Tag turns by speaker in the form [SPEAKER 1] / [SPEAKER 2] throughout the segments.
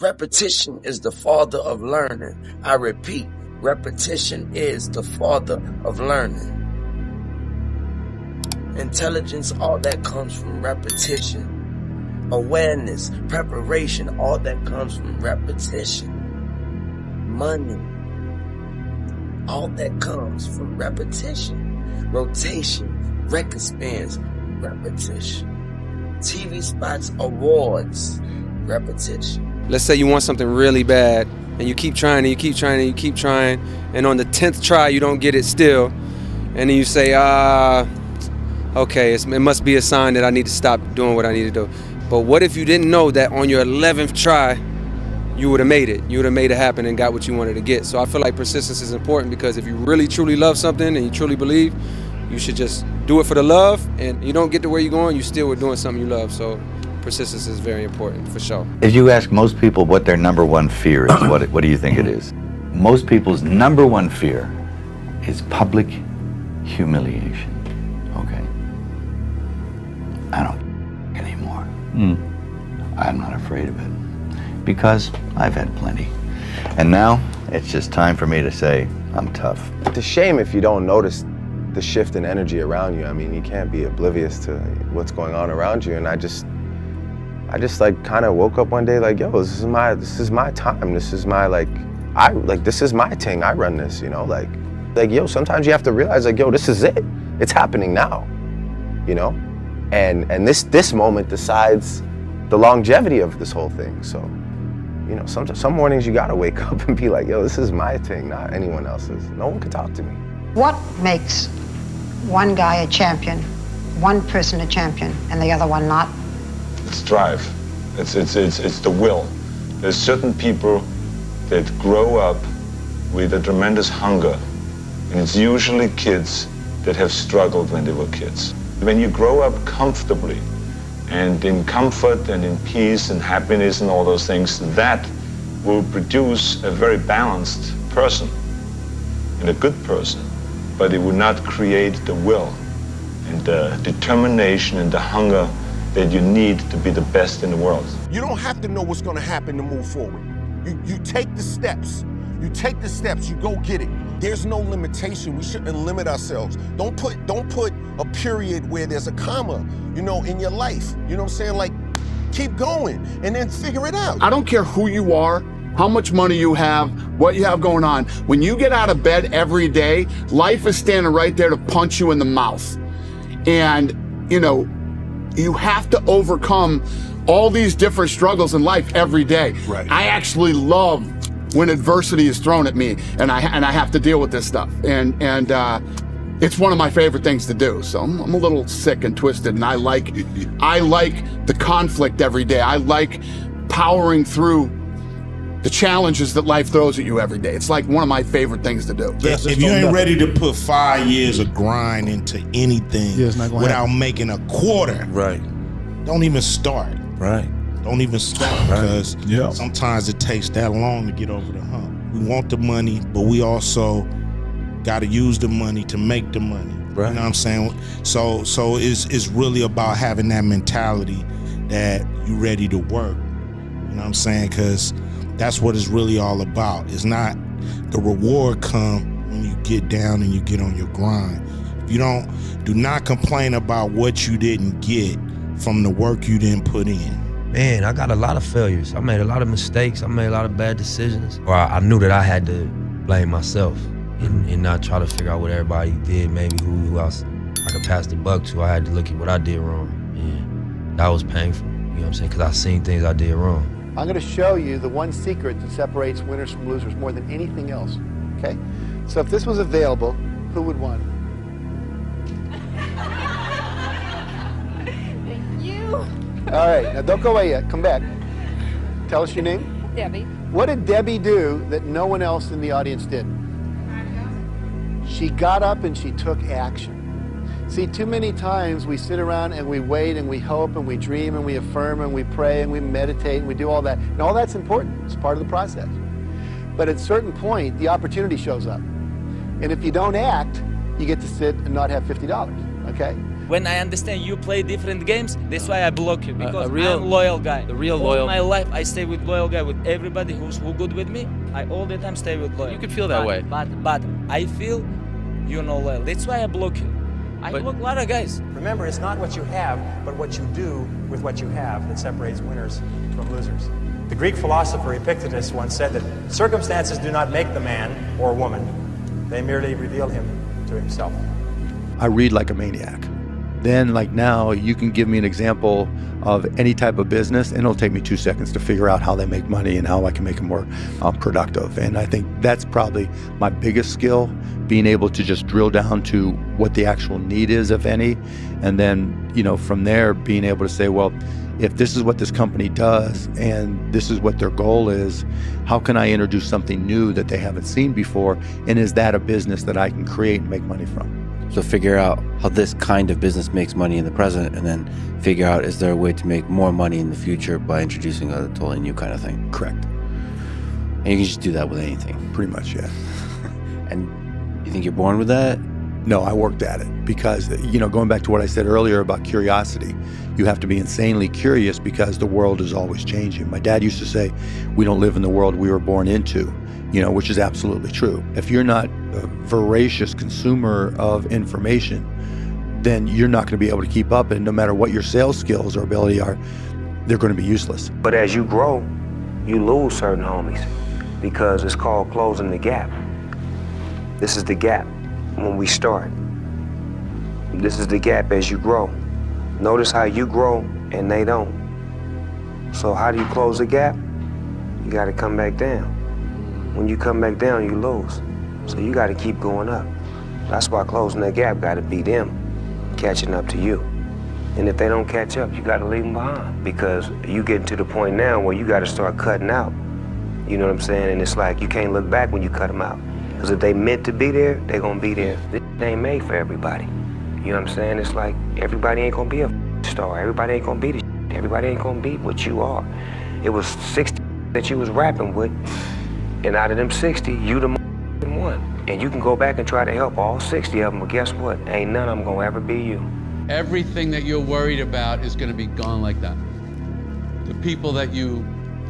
[SPEAKER 1] Repetition is the father of learning. I repeat, repetition is the father of learning. Intelligence, all that comes from repetition. Awareness, preparation, all that comes from repetition. Money, all that comes from repetition. Rotation, record spins, repetition. TV spots, awards, repetition.
[SPEAKER 2] Let's say you want something really bad, and you keep trying, and you keep trying, and you keep trying, and on the 10th try, you don't get it still. And then you say, okay, it must be a sign that I need to stop doing what I need to do. But what if you didn't know that on your 11th try, you would have made it. You would have made it happen and got what you wanted to get. So I feel like persistence is important, because if you really, truly love something and you truly believe, you should just do it for the love, and you don't get to where you're going, you still are doing something you love. So persistence is very important, for sure.
[SPEAKER 3] If you ask most people what their number one fear is, what do you think it is? Most people's number one fear is public humiliation. Okay? I don't anymore. I'm not afraid of it, because I've had plenty. And now it's just time for me to say I'm tough.
[SPEAKER 4] It's a shame if you don't notice the shift in energy around you. I mean, you can't be oblivious to what's going on around you. And I just like kind of woke up one day like, yo, this is my time. This is my this is my thing. I run this, you know, like yo, sometimes you have to realize like, yo, this is it. It's happening now, you know? And this moment decides the longevity of this whole thing. So, you know, some mornings you gotta wake up and be like, yo, this is my thing, not anyone else's. No one can talk to me.
[SPEAKER 5] What makes one guy a champion, one person a champion, and the other one not?
[SPEAKER 6] It's drive. It's the will. There's certain people that grow up with a tremendous hunger, and it's usually kids that have struggled when they were kids. When you grow up comfortably, and in comfort and in peace and happiness and all those things, that will produce a very balanced person and a good person, but it will not create the will and the determination and the hunger that you need to be the best in the world.
[SPEAKER 7] You don't have to know what's going to happen to move forward. You take the steps. You take the steps, you go get it. There's no limitation. We shouldn't limit ourselves. Don't put a period where there's a comma, you know, in your life. You know what I'm saying? Like, keep going and then figure it out.
[SPEAKER 8] I don't care who you are, how much money you have, what you have going on. When you get out of bed every day, life is standing right there to punch you in the mouth. And, you know, you have to overcome all these different struggles in life every day.
[SPEAKER 7] Right.
[SPEAKER 8] I actually love when adversity is thrown at me and I have to deal with this stuff. And it's one of my favorite things to do. So I'm a little sick and twisted, and I like the conflict every day. I like powering through the challenges that life throws at you every day. It's like one of my favorite things to do.
[SPEAKER 9] If you ain't ready to put 5 years of grind into anything without making a quarter, don't even start. Don't even start, because sometimes it takes that long to get over the hump. We want the money, but we also got to use the money to make the money. You know what I'm saying? So it's really about having that mentality that you ready to work. You know what I'm saying? Because that's what it's really all about. It's not the reward come when you get down and you get on your grind. If you do not complain about what you didn't get from the work you didn't put in.
[SPEAKER 10] Man, I got a lot of failures. I made a lot of mistakes. I made a lot of bad decisions. Or I knew that I had to blame myself and not try to figure out what everybody did, maybe who else I could pass the buck to. I had to look at what I did wrong. And that was painful, you know what I'm saying? Because I seen things I did wrong.
[SPEAKER 11] I'm gonna show you the one secret that separates winners from losers more than anything else, okay? So if this was available, who would want it? All right, now don't go away yet. Come back. Tell us your name.
[SPEAKER 12] Debbie.
[SPEAKER 11] What did Debbie do that no one else in the audience did? She got up and she took action. See, too many times we sit around and we wait and we hope and we dream and we affirm and we pray and we meditate and we do all that. And all that's important. It's part of the process. But at a certain point, the opportunity shows up. And if you don't act, you get to sit and not have $50, okay?
[SPEAKER 12] when I understand you play different games, that's why I block you, because I'm a loyal guy.
[SPEAKER 2] The real
[SPEAKER 12] all
[SPEAKER 2] loyal.
[SPEAKER 12] my life I stay with loyal guy, with everybody who good with me. I all the time stay with loyal.
[SPEAKER 2] You can feel that way.
[SPEAKER 12] But I feel you're not loyal. That's why I block you. I block a lot of guys.
[SPEAKER 13] Remember, it's not what you have, but what you do with what you have that separates winners from losers. The Greek philosopher Epictetus once said that circumstances do not make the man or woman. They merely reveal him to himself.
[SPEAKER 14] I read like a maniac. Then, like now, you can give me an example of any type of business, and it'll take me 2 seconds to figure out how they make money and how I can make them more productive. And I think that's probably my biggest skill, being able to just drill down to what the actual need is, if any, and then, you know, from there, being able to say, well, if this is what this company does and this is what their goal is, how can I introduce something new that they haven't seen before? And is that a business that I can create and make money from?
[SPEAKER 15] So figure out how this kind of business makes money in the present, and then figure out, is there a way to make more money in the future by introducing a totally new kind of thing?
[SPEAKER 14] Correct.
[SPEAKER 15] And you can just do that with anything.
[SPEAKER 14] Pretty much, yeah.
[SPEAKER 15] And you think you're born with that?
[SPEAKER 14] No, I worked at it because, you know, going back to what I said earlier about curiosity, you have to be insanely curious because the world is always changing. My dad used to say, we don't live in the world we were born into, you know, which is absolutely true. If you're not a voracious consumer of information, then you're not going to be able to keep up. And no matter what your sales skills or ability are, they're going to be useless.
[SPEAKER 16] But as you grow, you lose certain homies because it's called closing the gap. This is the gap when we start. This is the gap as you grow. Notice how you grow and they don't. So how do you close the gap? You got to come back down. When you come back down, you lose. So you got to keep going up. That's why closing that gap got to be them catching up to you. And if they don't catch up, you got to leave them behind, because you getting to the point now where you got to start cutting out. You know what I'm saying? And it's like you can't look back when you cut them out. Because if they meant to be there, they're going to be there. This ain't made for everybody. You know what I'm saying? It's like everybody ain't going to be a star. Everybody ain't going to be the Everybody ain't going to be what you are. It was 60 that you was rapping with, and out of them 60, you the one. And you can go back and try to help all 60 of them, but guess what? Ain't none of them going to ever be you.
[SPEAKER 17] Everything that you're worried about is going to be gone like that. The people that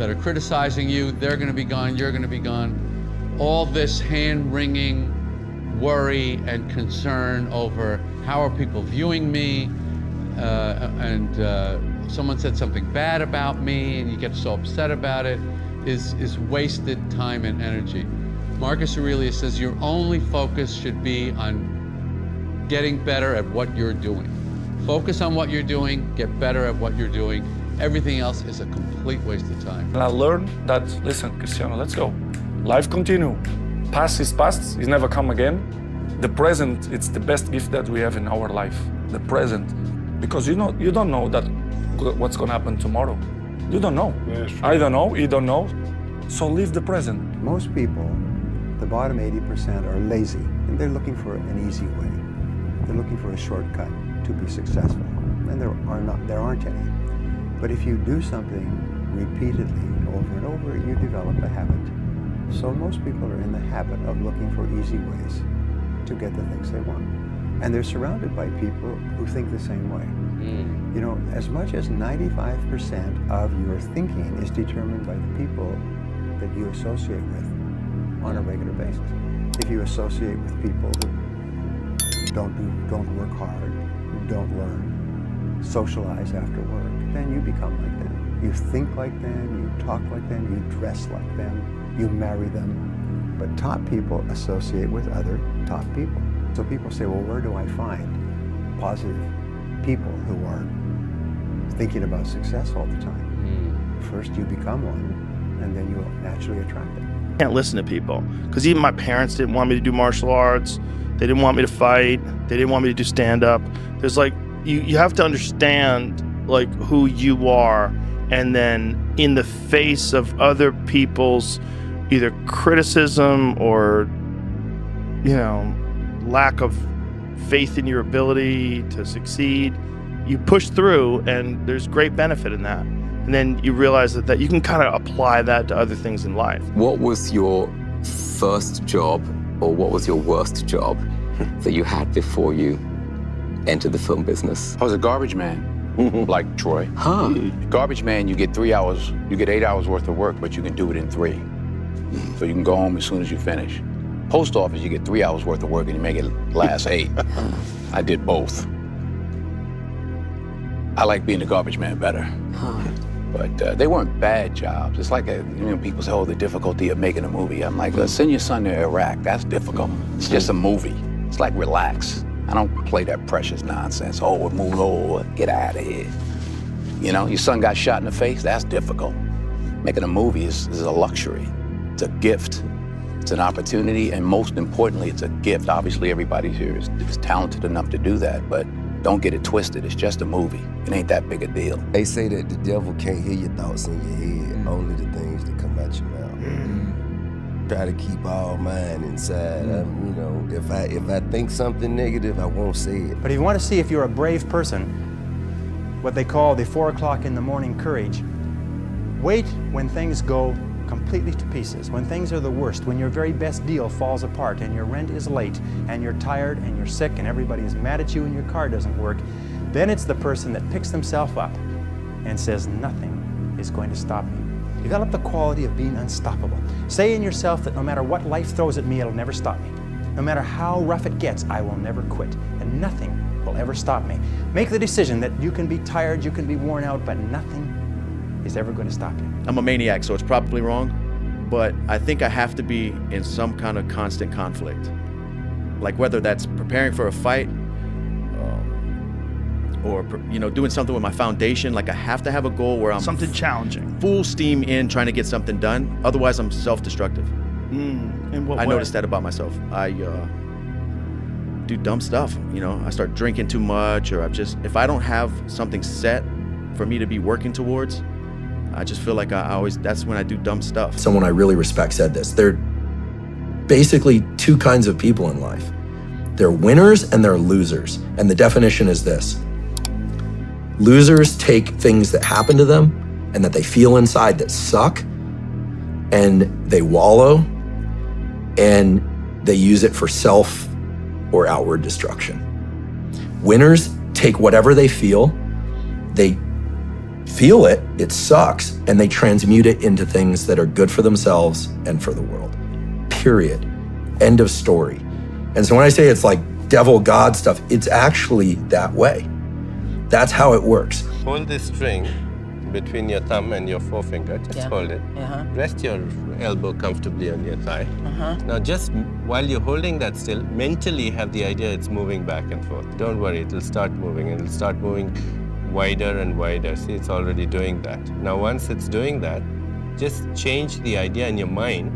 [SPEAKER 17] are criticizing you, they're going to be gone, you're going to be gone. All this hand-wringing worry and concern over how are people viewing me, and someone said something bad about me and you get so upset about it, is wasted time and energy. Marcus Aurelius says your only focus should be on getting better at what you're doing. Focus on what you're doing, get better at what you're doing. Everything else is a complete waste of time.
[SPEAKER 18] And I learned that, listen, Cristiano, let's go. Life continue. Past is past, it's never come again. The present, it's the best gift that we have in our life. The present. Because you don't know that what's gonna happen tomorrow. You don't know. Yeah, I don't know, you don't know. So live the present.
[SPEAKER 19] Most people, the bottom 80%, are lazy, and they're looking for an easy way. They're looking for a shortcut to be successful, and there aren't any. But if you do something repeatedly, over and over, you develop a habit. So most people are in the habit of looking for easy ways to get the things they want. And they're surrounded by people who think the same way. You know, as much as 95% of your thinking is determined by the people that you associate with on a regular basis. If you associate with people who don't work hard, don't learn, socialize after work, then you become like them. You think like them, you talk like them, you dress like them, you marry them. But top people associate with other top people. So people say, well, where do I find positive people who are thinking about success all the time? First you become one, and then you'll naturally attract it.
[SPEAKER 20] I can't listen to people, because even my parents didn't want me to do martial arts. They didn't want me to fight. They didn't want me to do stand-up. There's like, you have to understand like who you are, and then in the face of other people's either criticism or, you know, lack of faith in your ability to succeed, you push through, and there's great benefit in that. And then you realize that you can kind of apply that to other things in life.
[SPEAKER 21] What was your first job, or what was your worst job that you had before you enter the film business?
[SPEAKER 22] I was a garbage man, like Troy.
[SPEAKER 21] Huh.
[SPEAKER 22] Garbage man, you get 3 hours, you get 8 hours worth of work, but you can do it in 3. So you can go home as soon as you finish. Post office, you get 3 hours worth of work and you make it last 8. I did both. I like being the garbage man better. But they weren't bad jobs. It's like, people say, oh, the difficulty of making a movie. I'm like, send your son to Iraq. That's difficult. It's just a movie. It's like, relax. I don't play that precious nonsense. Oh, we're moving over. Get out of here. Your son got shot in the face. That's difficult. Making a movie is a luxury. It's a gift. It's an opportunity, and most importantly, it's a gift. Obviously, everybody here is talented enough to do that, but don't get it twisted. It's just a movie. It ain't that big a deal.
[SPEAKER 23] They say that the devil can't hear your thoughts in your head, only the things that come out your mouth. Try to keep all mine inside. If I think something negative, I won't say it.
[SPEAKER 13] But if you want to see if you're a brave person, what they call the 4 o'clock in the morning courage, wait when things go completely to pieces, when things are the worst, when your very best deal falls apart and your rent is late and you're tired and you're sick and everybody is mad at you and your car doesn't work, then it's the person that picks themselves up and says, nothing is going to stop me. Develop the quality of being unstoppable. Say in yourself that no matter what life throws at me, it'll never stop me. No matter how rough it gets, I will never quit, and nothing will ever stop me. Make the decision that you can be tired, you can be worn out, but nothing is ever going to stop you.
[SPEAKER 24] I'm a maniac, so it's probably wrong, but I think I have to be in some kind of constant conflict. Like whether that's preparing for a fight, or doing something with my foundation. Like I have to have a goal where I'm
[SPEAKER 20] something challenging,
[SPEAKER 24] full steam in trying to get something done. Otherwise, I'm self-destructive.
[SPEAKER 20] In what way?
[SPEAKER 24] I noticed that about myself. I do dumb stuff. I start drinking too much, or if I don't have something set for me to be working towards, I just feel like that's when I do dumb stuff.
[SPEAKER 25] Someone I really respect said this. There are basically two kinds of people in life. They're winners and they're losers. And the definition is this. Losers take things that happen to them and that they feel inside that suck, and they wallow, and they use it for self or outward destruction. Winners take whatever they feel it, it sucks, and they transmute it into things that are good for themselves and for the world. Period. End of story. And so when I say it's like devil God stuff, it's actually that way. That's how it works.
[SPEAKER 26] Hold this string between your thumb and your forefinger. Just hold it. Rest your elbow comfortably on your thigh. Now just while you're holding that still, mentally have the idea it's moving back and forth. Don't worry, it'll start moving, and it'll start moving wider and wider. See, it's already doing that. Now once it's doing that, just change the idea in your mind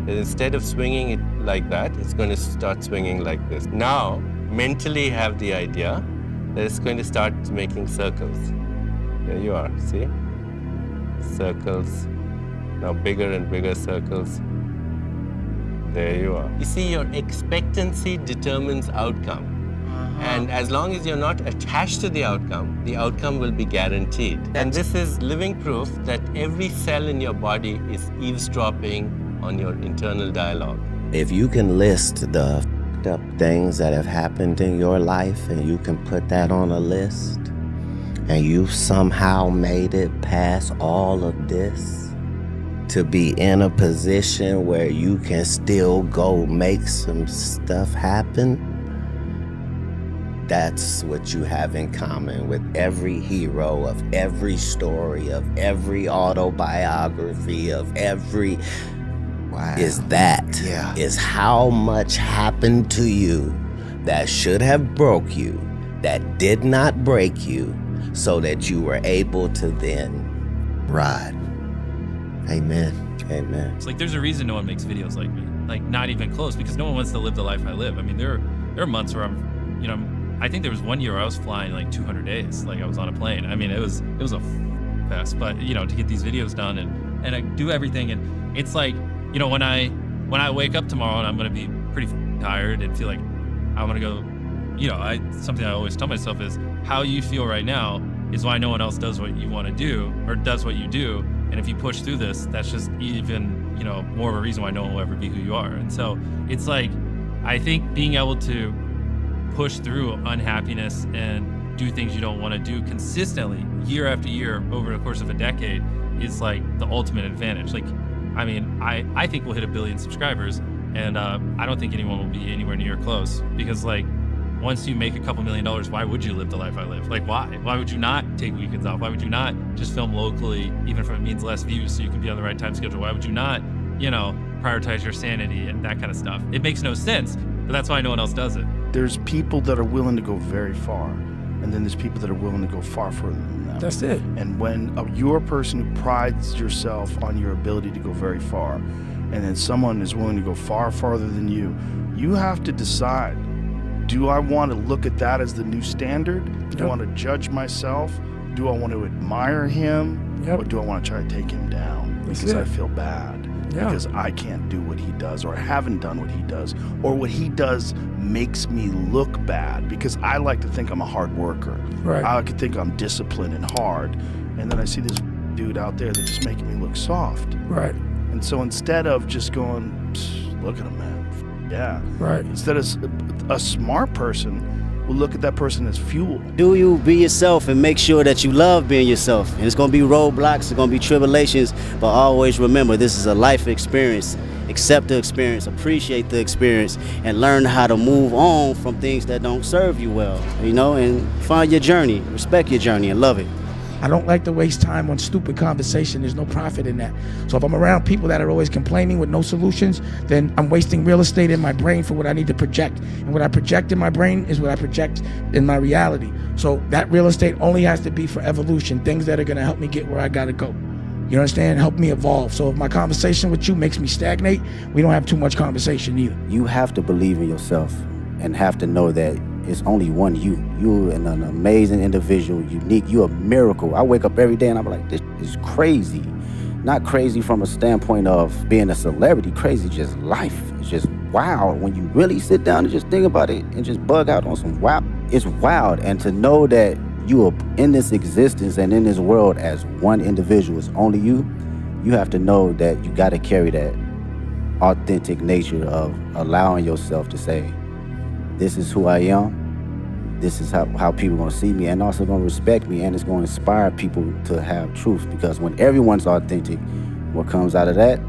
[SPEAKER 26] that instead of swinging it like that, it's going to start swinging like this. Now, mentally have the idea that it's going to start making circles. There you are, see? Circles. Now bigger and bigger circles. There you are. You see, your expectancy determines outcome. And as long as you're not attached to the outcome will be guaranteed. And this is living proof that every cell in your body is eavesdropping on your internal dialogue.
[SPEAKER 27] If you can list the f***ed up things that have happened in your life, and you can put that on a list, and you've somehow made it past all of this to be in a position where you can still go make some stuff happen, that's what you have in common with every hero of every story, of every autobiography, of every... Wow. Is how much happened to you that should have broke you, that did not break you, so that you were able to then ride. Amen. Amen.
[SPEAKER 28] It's like there's a reason no one makes videos like me. Like not even close, because no one wants to live the life I live. I mean, there are months where I think there was one year where I was flying like 200 days, like I was on a plane. I mean, it was a fest, but to get these videos done and I do everything, and it's like, when I wake up tomorrow and I'm gonna be pretty tired and feel like I'm gonna go, something I always tell myself is how you feel right now is why no one else does what you want to do or does what you do. And if you push through this, that's just even, more of a reason why no one will ever be who you are. And so it's like, I think being able to push through unhappiness and do things you don't want to do consistently year after year over the course of a decade is like the ultimate advantage. Like, I mean, I think we'll hit 1 billion subscribers, and I don't think anyone will be anywhere near close, because like, once you make a couple $1 million, why would you live the life I live? Like, why? Why would you not take weekends off? Why would you not just film locally, even if it means less views, so you can be on the right time schedule? Why would you not, you know, prioritize your sanity and that kind of stuff? It makes no sense, but that's why no one else does it.
[SPEAKER 20] There's people that are willing to go very far, and then there's people that are willing to go far further than that.
[SPEAKER 1] That's it.
[SPEAKER 20] And when you're a person who prides yourself on your ability to go very far, and then someone is willing to go far farther than you have to decide, do I want to look at that as the new standard? Do I want to judge myself? Do I want to admire him? Or do I want to try to take him down because I feel bad? Because I can't do what he does, or I haven't done what he does, or what he does makes me look bad, because I like to think I'm a hard worker.
[SPEAKER 1] Right.
[SPEAKER 20] I like to think I'm disciplined and hard. And then I see this dude out there that's just making me look soft.
[SPEAKER 1] Right.
[SPEAKER 20] And so instead of just going, look at him, man. Yeah.
[SPEAKER 1] Right.
[SPEAKER 20] Instead of a smart person will look at that person as fuel.
[SPEAKER 27] Do you be yourself and make sure that you love being yourself. And it's gonna be roadblocks, it's gonna be tribulations, but always remember, this is a life experience. Accept the experience, appreciate the experience, and learn how to move on from things that don't serve you well, you know, and find your journey, respect your journey, and love it.
[SPEAKER 1] I don't like to waste time on stupid conversation. There's no profit in that. So if I'm around people that are always complaining with no solutions, then I'm wasting real estate in my brain for what I need to project. And what I project in my brain is what I project in my reality. So that real estate only has to be for evolution, things that are gonna help me get where I gotta go. You understand? Help me evolve. So if my conversation with you makes me stagnate, we don't have too much conversation either.
[SPEAKER 27] You have to believe in yourself and have to know that it's only one you. You're an amazing individual, unique. You're a miracle. I wake up every day and I'm like, this is crazy. Not crazy from a standpoint of being a celebrity, crazy just life. It's just wild. When you really sit down and just think about it and just bug out on some wild, it's wild. And to know that you are in this existence and in this world as one individual, it's only you, you have to know that you gotta carry that authentic nature of allowing yourself to say, this is who I am, this is how people are gonna see me, and also gonna respect me, and it's gonna inspire people to have truth, because when everyone's authentic, what comes out of that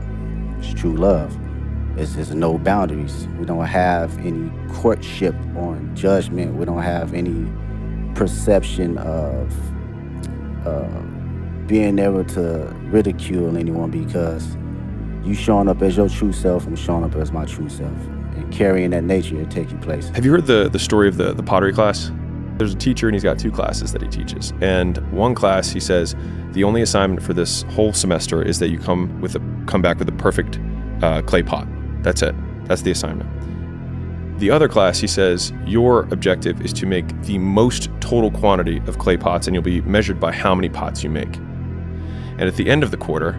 [SPEAKER 27] is true love. There's no boundaries. We don't have any courtship on judgment. We don't have any perception of being able to ridicule anyone, because you showing up as your true self, I'm showing up as my true self. And carrying that nature to take you places.
[SPEAKER 3] Have you heard the story of the pottery class? There's a teacher and he's got 2 classes that he teaches. And one class, he says, the only assignment for this whole semester is that you come back with a perfect clay pot. That's it. That's the assignment. The other class, he says, your objective is to make the most total quantity of clay pots, and you'll be measured by how many pots you make. And at the end of the quarter,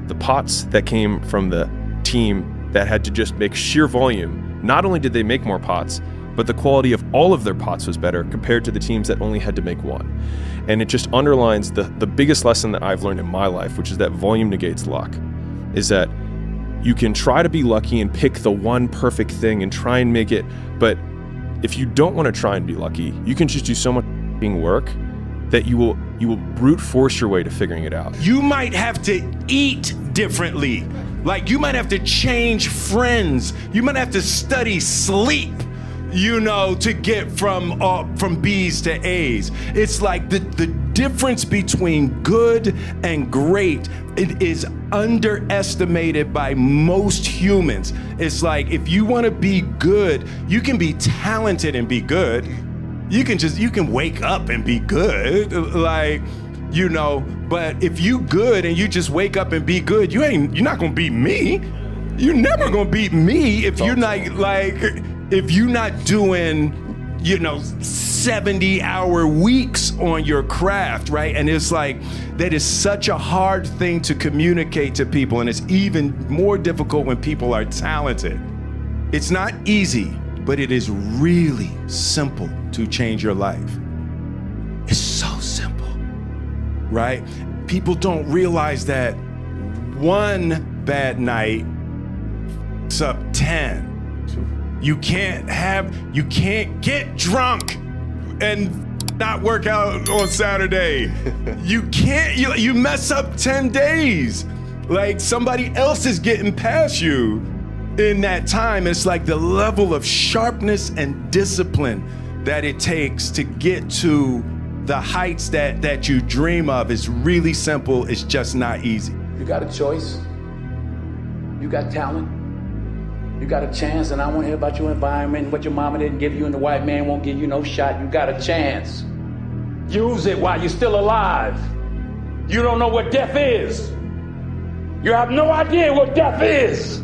[SPEAKER 3] the pots that came from the team that had to just make sheer volume, not only did they make more pots, but the quality of all of their pots was better compared to the teams that only had to make one. And it just underlines the biggest lesson that I've learned in my life, which is that volume negates luck, is that you can try to be lucky and pick the one perfect thing and try and make it, but if you don't want to try and be lucky, you can just do so much work that you will brute force your way to figuring it out.
[SPEAKER 9] You might have to eat differently. Like, you might have to change friends. You might have to study sleep, you know, to get from B's to A's. It's like the difference between good and great, it is underestimated by most humans. It's like, if you want to be good, you can be talented and be good. You can wake up and be good, like, you know, but if you good and you just wake up and be good, you're not gonna beat me. You're never gonna beat me if you're not doing, you know, 70-hour weeks on your craft, right? And it's like, that is such a hard thing to communicate to people, and it's even more difficult when people are talented. It's not easy, but it is really simple to change your life. It's so simple. Right? People don't realize that one bad night, it's up 10.
[SPEAKER 4] You can't get drunk and not work out on Saturday. You mess up 10 days. Like somebody else is getting past you in that time. It's like the level of sharpness and discipline that it takes to get to the heights that you dream of is really simple. It's just not easy.
[SPEAKER 5] You got a choice. You got talent. You got a chance, and I want to hear about your environment, what your mama didn't give you, and the white man won't give you no shot. You got a chance. Use it while you're still alive. You don't know what death is. You have no idea what death is.